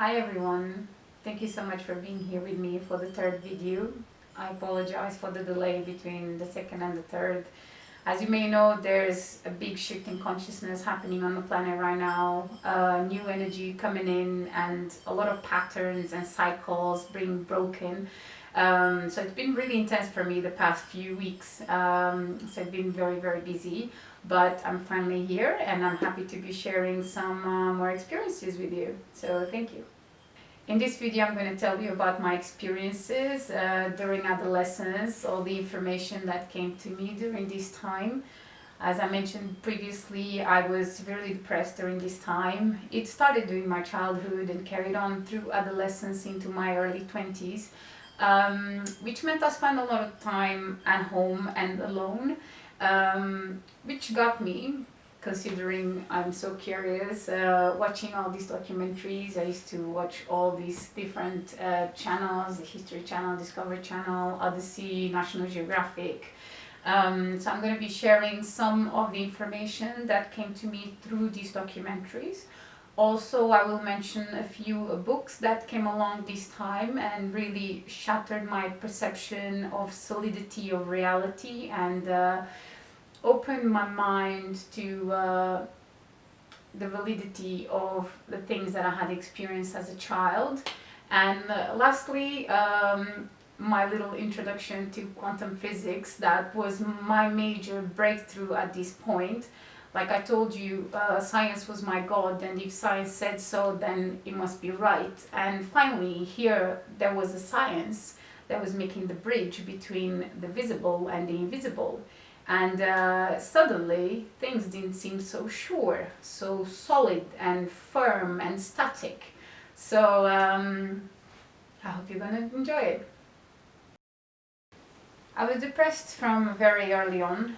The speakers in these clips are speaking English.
Hi everyone, thank you so much for being here with me for the third video. I apologize for the delay between the second and the third. As you may know, there's a big shift in consciousness happening on the planet right now, new energy coming in and a lot of patterns and cycles being broken. So it's been really intense for me the past few weeks, so I've been very busy, but I'm finally here and I'm happy to be sharing some more experiences with you, so thank you. In this video I'm going to tell you about my experiences during adolescence, all the information that came to me during this time. As I mentioned previously, I was severely depressed during this time. It started during my childhood and carried on through adolescence into my early 20s. Which meant I spent a lot of time at home and alone, which got me, considering I'm so curious, watching all these documentaries. I used to watch all these different channels, the History Channel, Discovery Channel, Odyssey, National Geographic. So I'm going to be sharing some of the information that came to me through these documentaries. Also, I will mention a few books that came along this time and really shattered my perception of solidity of reality and opened my mind to the validity of the things that I had experienced as a child. And lastly, my little introduction to quantum physics. That was my major breakthrough at this point. Like I told you, science was my god, and if science said so, then it must be right. And finally, here there was a science that was making the bridge between the visible and the invisible. And suddenly, things didn't seem so sure, so solid and firm and static. So I hope you're going to enjoy it. I was depressed from very early on.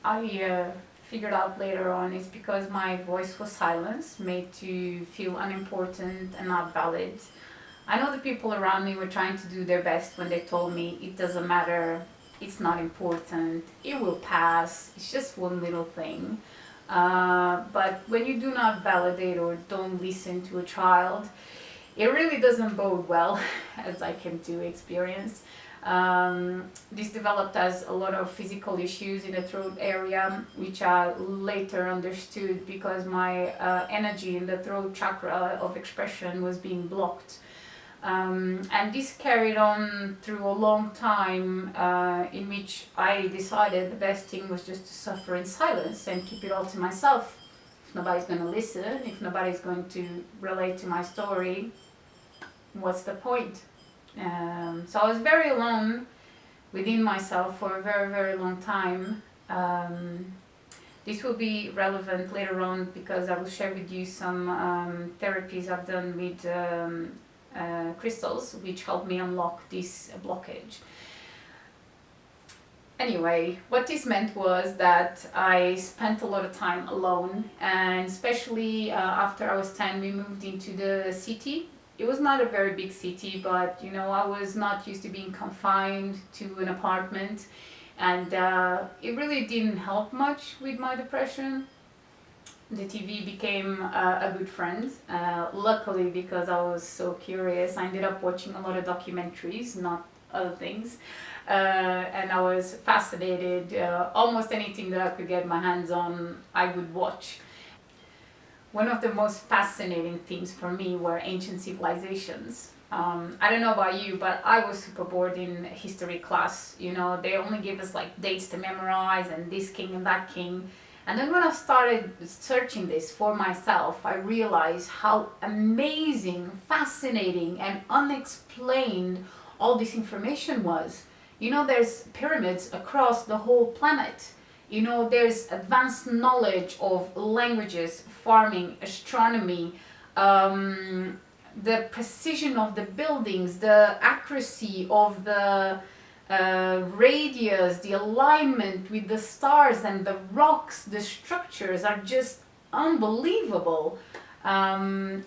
I figured out later on it's because my voice was silenced, made to feel unimportant and not valid. I know the people around me were trying to do their best when they told me it doesn't matter, it's not important, it will pass, it's just one little thing. But when you do not validate or don't listen to a child, it really doesn't bode well, as I came to experience. This developed as a lot of physical issues in the throat area, which I later understood because my energy in the throat chakra of expression was being blocked. And this carried on through a long time in which I decided the best thing was just to suffer in silence and keep it all to myself. If nobody's going to listen, if nobody's going to relate to my story, what's the point? So I was very alone within myself for a very long time. This will be relevant later on because I will share with you some therapies I've done with crystals, which helped me unlock this blockage. Anyway, what this meant was that I spent a lot of time alone, and especially after I was 10, we moved into the city. It was not a very big city, but you know, I was not used to being confined to an apartment, and it really didn't help much with my depression. The TV became a good friend. Luckily, because I was so curious, I ended up watching a lot of documentaries, not other things, and I was fascinated. Almost anything that I could get my hands on, I would watch. One of the most fascinating things for me were ancient civilizations. I don't know about you, but I was super bored in history class. You know, they only gave us like dates to memorize and this king and that king. And then when I started searching this for myself, I realized how amazing, fascinating, and unexplained all this information was. You know, there's pyramids across the whole planet. You know, there's advanced knowledge of languages, farming, astronomy, the precision of the buildings, the accuracy of the radius, the alignment with the stars and the rocks, the structures are just unbelievable. And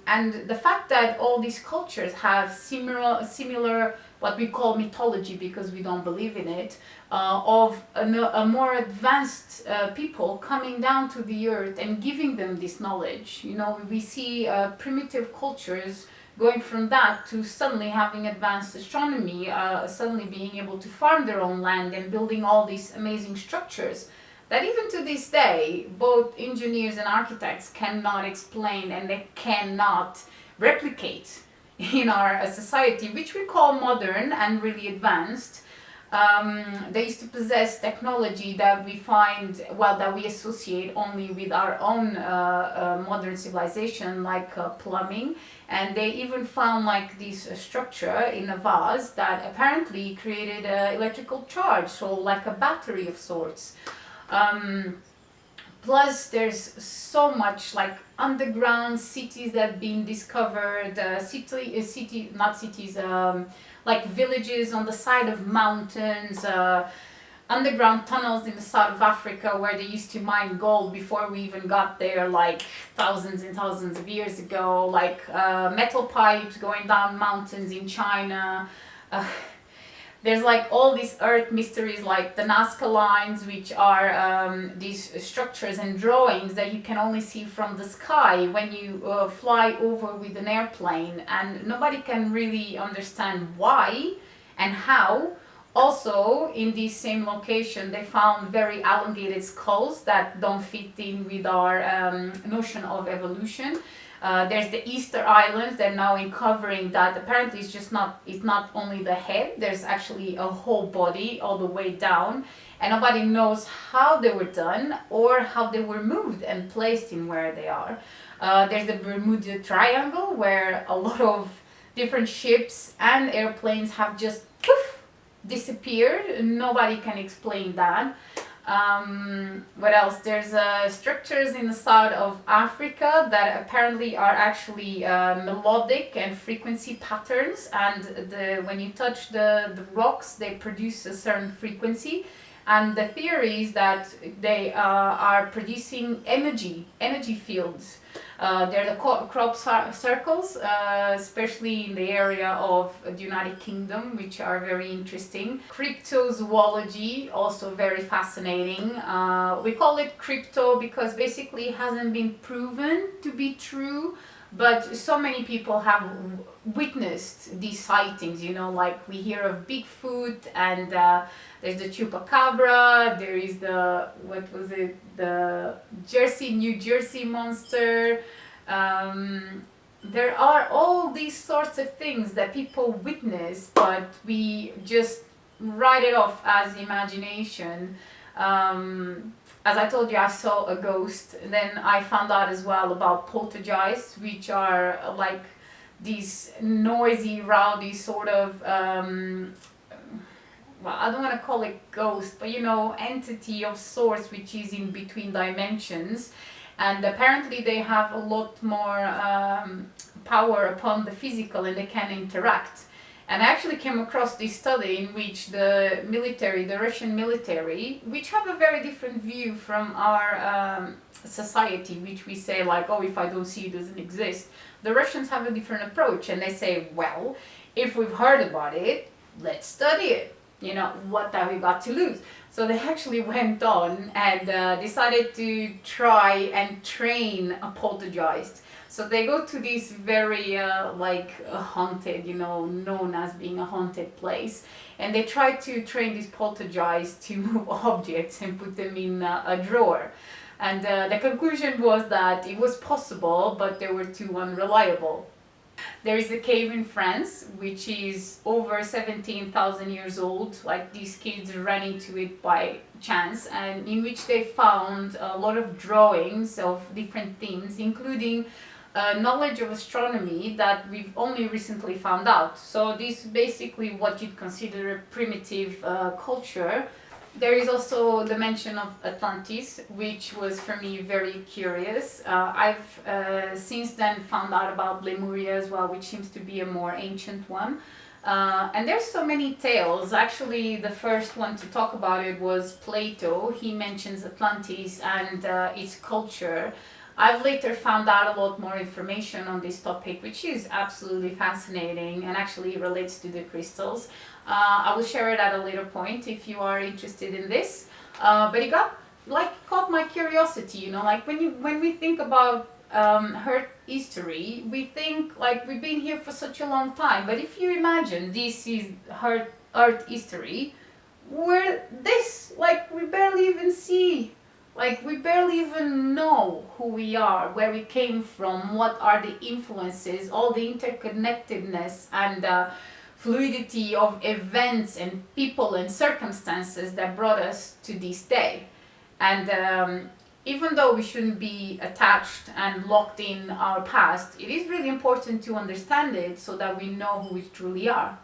the fact that all these cultures have similar what we call mythology, because we don't believe in it, of a more advanced people coming down to the earth and giving them this knowledge. You know, we see primitive cultures going from that to suddenly having advanced astronomy, suddenly being able to farm their own land and building all these amazing structures that even to this day, both engineers and architects cannot explain, and they cannot replicate in our society, which we call modern and really advanced. They used to possess technology that we find, well, that we associate only with our own modern civilization, like plumbing. And they even found like this structure in a vase that apparently created electrical charge, so like a battery of sorts. Plus there's so much like underground cities that have been discovered, like villages on the side of mountains, underground tunnels in the south of Africa where they used to mine gold before we even got there, like thousands and thousands of years ago, like metal pipes going down mountains in China. There's like all these earth mysteries, like the Nazca lines, which are these structures and drawings that you can only see from the sky when you fly over with an airplane, and nobody can really understand why and how. Also, in this same location, they found very elongated skulls that don't fit in with our notion of evolution. There's the Easter Islands. They're now uncovering that apparently it's not only the head, there's actually a whole body all the way down, and nobody knows how they were done or how they were moved and placed in where they are. There's the Bermuda Triangle, where a lot of different ships and airplanes have just poof, disappeared. Nobody can explain that. What else? There's structures in the south of Africa that apparently are actually melodic and frequency patterns, and when you touch the rocks, they produce a certain frequency, and the theory is that they are producing energy fields. They're the crop circles, especially in the area of the United Kingdom, which are very interesting. Cryptozoology, also very fascinating. We call it crypto because basically it hasn't been proven to be true, but so many people have witnessed these sightings, you know, like we hear of Bigfoot, and there's the chupacabra, there is the, what was it, the New Jersey monster. There are all these sorts of things that people witness, but we just write it off as imagination. As I told you, I saw a ghost. Then I found out as well about poltergeists, which are like these noisy, rowdy sort of, well, I don't want to call it ghost, but you know, entity of sorts, which is in between dimensions. And apparently they have a lot more power upon the physical, and they can interact. And I actually came across this study in which the military, the Russian military, which have a very different view from our society, which we say like, oh, if I don't see it, it doesn't exist. The Russians have a different approach, and they say, well, if we've heard about it, let's study it. You know, what have we got to lose? So they actually went on and decided to try and train a poltergeist. So they go to this very like a haunted, you know, known as being a haunted place, and they try to train this poltergeist to move objects and put them in a drawer. And the conclusion was that it was possible, but they were too unreliable. There is a cave in France, which is over 17,000 years old. Like, these kids ran into it by chance, and in which they found a lot of drawings of different themes, including knowledge of astronomy that we've only recently found out. So this is basically what you'd consider a primitive culture. There is also the mention of Atlantis, which was for me very curious. I've since then found out about Lemuria as well, which seems to be a more ancient one. And there's so many tales. Actually, the first one to talk about it was Plato. He mentions Atlantis and its culture. I've later found out a lot more information on this topic, which is absolutely fascinating and actually relates to the crystals. I will share it at a later point if you are interested in this. But it caught my curiosity, you know, like when we think about Earth history, we think like we've been here for such a long time. But if you imagine this is Earth history, we're this, like we barely even see, like we barely even know who we are, where we came from, what are the influences, all the interconnectedness and fluidity of events and people and circumstances that brought us to this day. And even though we shouldn't be attached and locked in our past, it is really important to understand it so that we know who we truly are.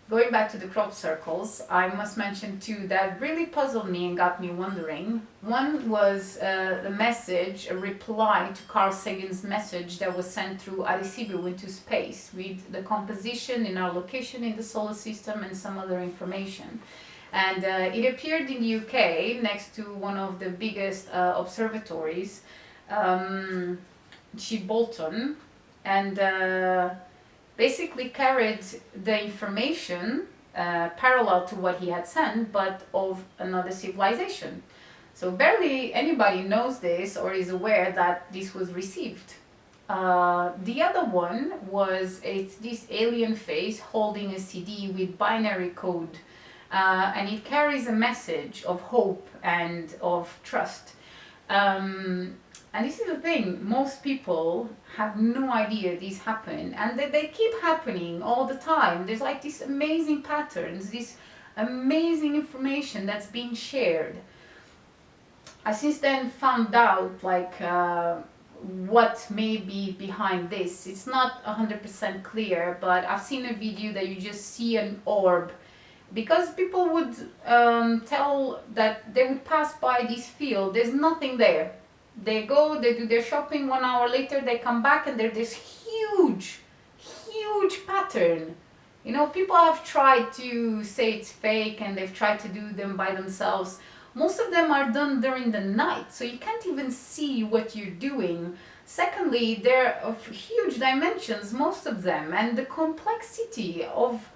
Going back to the crop circles, I must mention two that really puzzled me and got me wondering. One was the message, a reply to Carl Sagan's message that was sent through Arecibo into space with the composition and our location in the solar system and some other information. And it appeared in the UK next to one of the biggest observatories, Bolton, and basically carried the information parallel to what he had sent, but of another civilization. So barely anybody knows this or is aware that this was received. The other one was it's this alien face holding a CD with binary code, and it carries a message of hope and of trust. And this is the thing, most people have no idea these happen, and they keep happening all the time. There's like these amazing patterns, this amazing information that's being shared. I since then found out like what may be behind this. It's not 100% clear, but I've seen a video that you just see an orb, because people would tell that they would pass by this field, there's nothing there. They go, they do their shopping, 1 hour later they come back and there's this huge pattern. You know, people have tried to say it's fake and they've tried to do them by themselves. Most of them are done during the night, so you can't even see what you're doing. Secondly, they're of huge dimensions, most of them, and the complexity of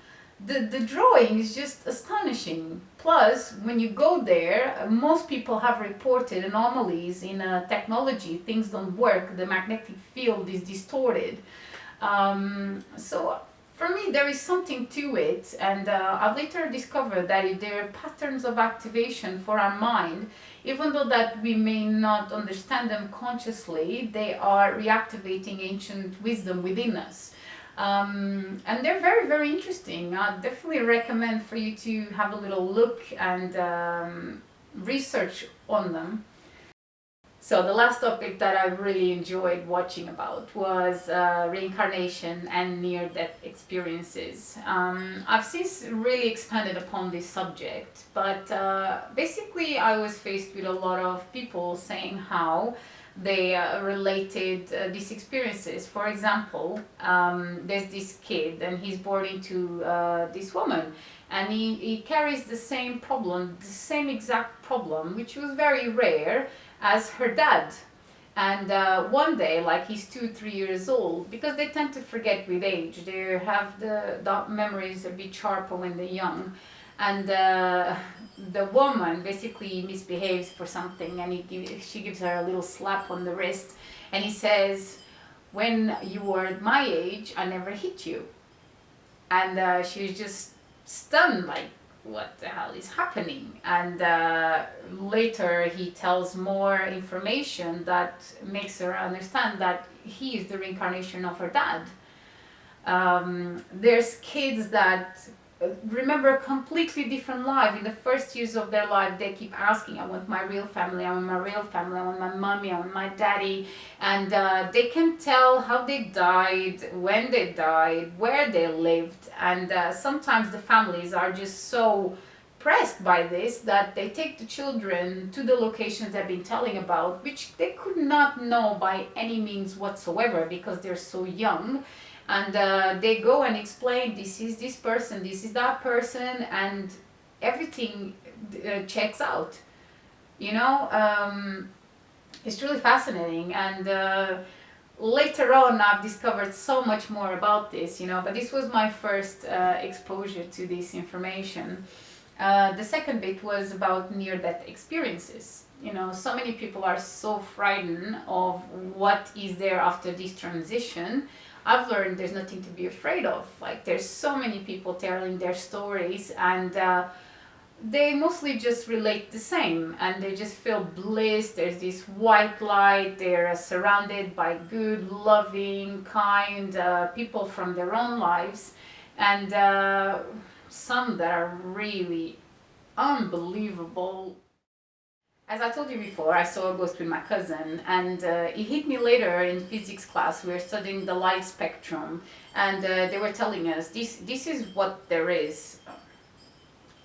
the drawing is just astonishing. Plus, when you go there, most people have reported anomalies in technology. Things don't work, the magnetic field is distorted. So for me there is something to it, and I've later discovered that there are patterns of activation for our mind. Even though that we may not understand them consciously, they are reactivating ancient wisdom within us. And they're very, very interesting. I definitely recommend for you to have a little look and research on them. So the last topic that I really enjoyed watching about was reincarnation and near-death experiences. I've since really expanded upon this subject, but basically I was faced with a lot of people saying how they related these experiences. For example, there's this kid and he's born into this woman, and he carries the same problem, the same exact problem, which was very rare, as her dad. And one day, like he's 2-3 years old, because they tend to forget with age, they have the memories a bit sharper when they're young, and the woman basically misbehaves for something, and she gives her a little slap on the wrist, and he says, "When you were at my age, I never hit you." And she was just stunned, like, what the hell is happening? And later he tells more information that makes her understand that he is the reincarnation of her dad. There's kids that remember a completely different life. In the first years of their life, they keep asking, "I want my real family, I want my real family, I want my mommy, I want my daddy." And they can tell how they died, when they died, where they lived. And sometimes the families are just so pressed by this that they take the children to the locations they've been telling about, which they could not know by any means whatsoever because they're so young. And they go and explain, this is this person, this is that person, and everything checks out, you know. it's truly fascinating, and later on I've discovered so much more about this, you know, but this was my first exposure to this information. The second bit was about near-death experiences. You know, so many people are so frightened of what is there after this transition. I've learned there's nothing to be afraid of. Like, there's so many people telling their stories, and they mostly just relate the same, and they just feel bliss. There's this white light. They're surrounded by good, loving, kind people from their own lives, and some that are really unbelievable. As I told you before, I saw a ghost with my cousin, and it hit me later in physics class. We were studying the light spectrum, and they were telling us this is what there is.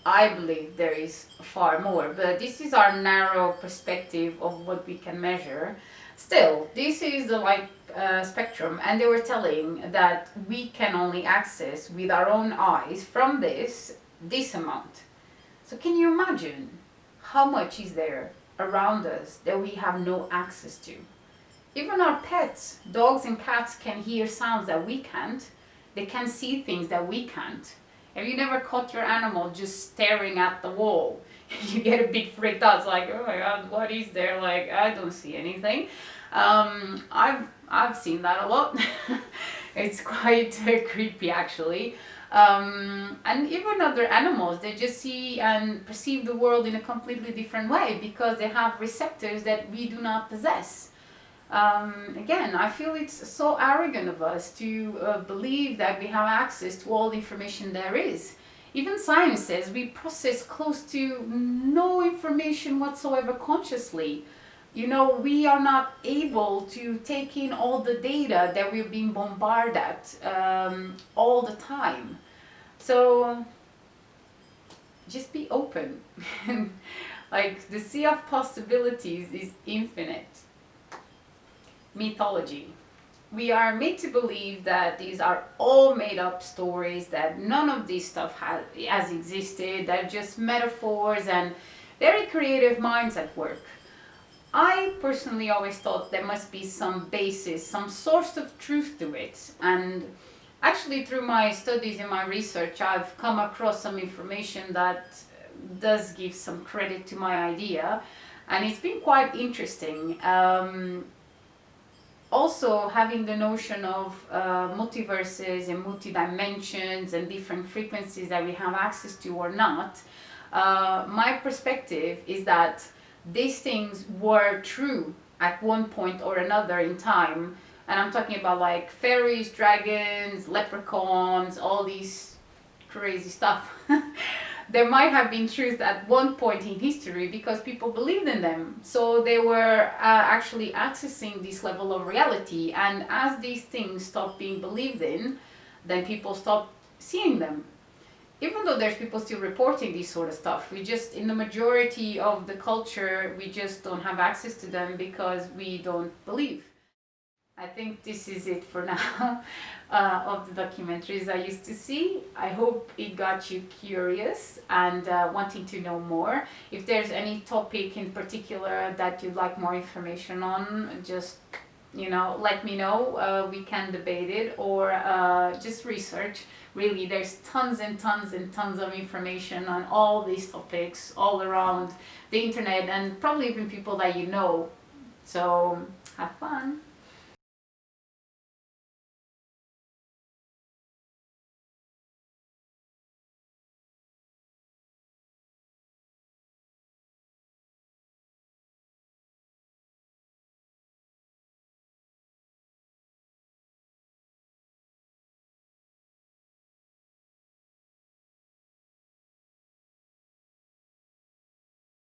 I believe there is far more, but this is our narrow perspective of what we can measure. Still, this is the light spectrum, and they were telling that we can only access with our own eyes from this amount. So can you imagine how much is there around us that we have no access to? Even our pets, dogs and cats, can hear sounds that we can't. They can see things that we can't. Have you never caught your animal just staring at the wall? You get a bit freaked out. It's like, oh my god, what is there? Like, I don't see anything. I've seen that a lot. It's quite creepy, actually. And even other animals, they just see and perceive the world in a completely different way because they have receptors that we do not possess. Again, I feel it's so arrogant of us to believe that we have access to all the information there is. Even science says we process close to no information whatsoever consciously. You know, we are not able to take in all the data that we're being bombarded at all the time. So just be open. Like, the sea of possibilities is infinite. Mythology. We are made to believe that these are all made up stories, that none of this stuff has existed, they're just metaphors and very creative minds at work. I personally always thought there must be some basis, some source of truth to it, and actually through my studies and my research I've come across some information that does give some credit to my idea, and it's been quite interesting. Also, having the notion of multiverses and multi-dimensions and different frequencies that we have access to or not, my perspective is that these things were true at one point or another in time. And I'm talking about like fairies, dragons, leprechauns, all these crazy stuff. There might have been truth at one point in history because people believed in them. So they were actually accessing this level of reality. And as these things stopped being believed in, then people stopped seeing them. Even though there's people still reporting this sort of stuff, we just, in the majority of the culture, we just don't have access to them because we don't believe. I think this is it for now of the documentaries I used to see. I hope it got you curious and wanting to know more. If there's any topic in particular that you'd like more information on, just, you know, let me know. We can debate it or just research. Really, there's tons and tons and tons of information on all these topics all around the internet, and probably even people that you know. So have fun.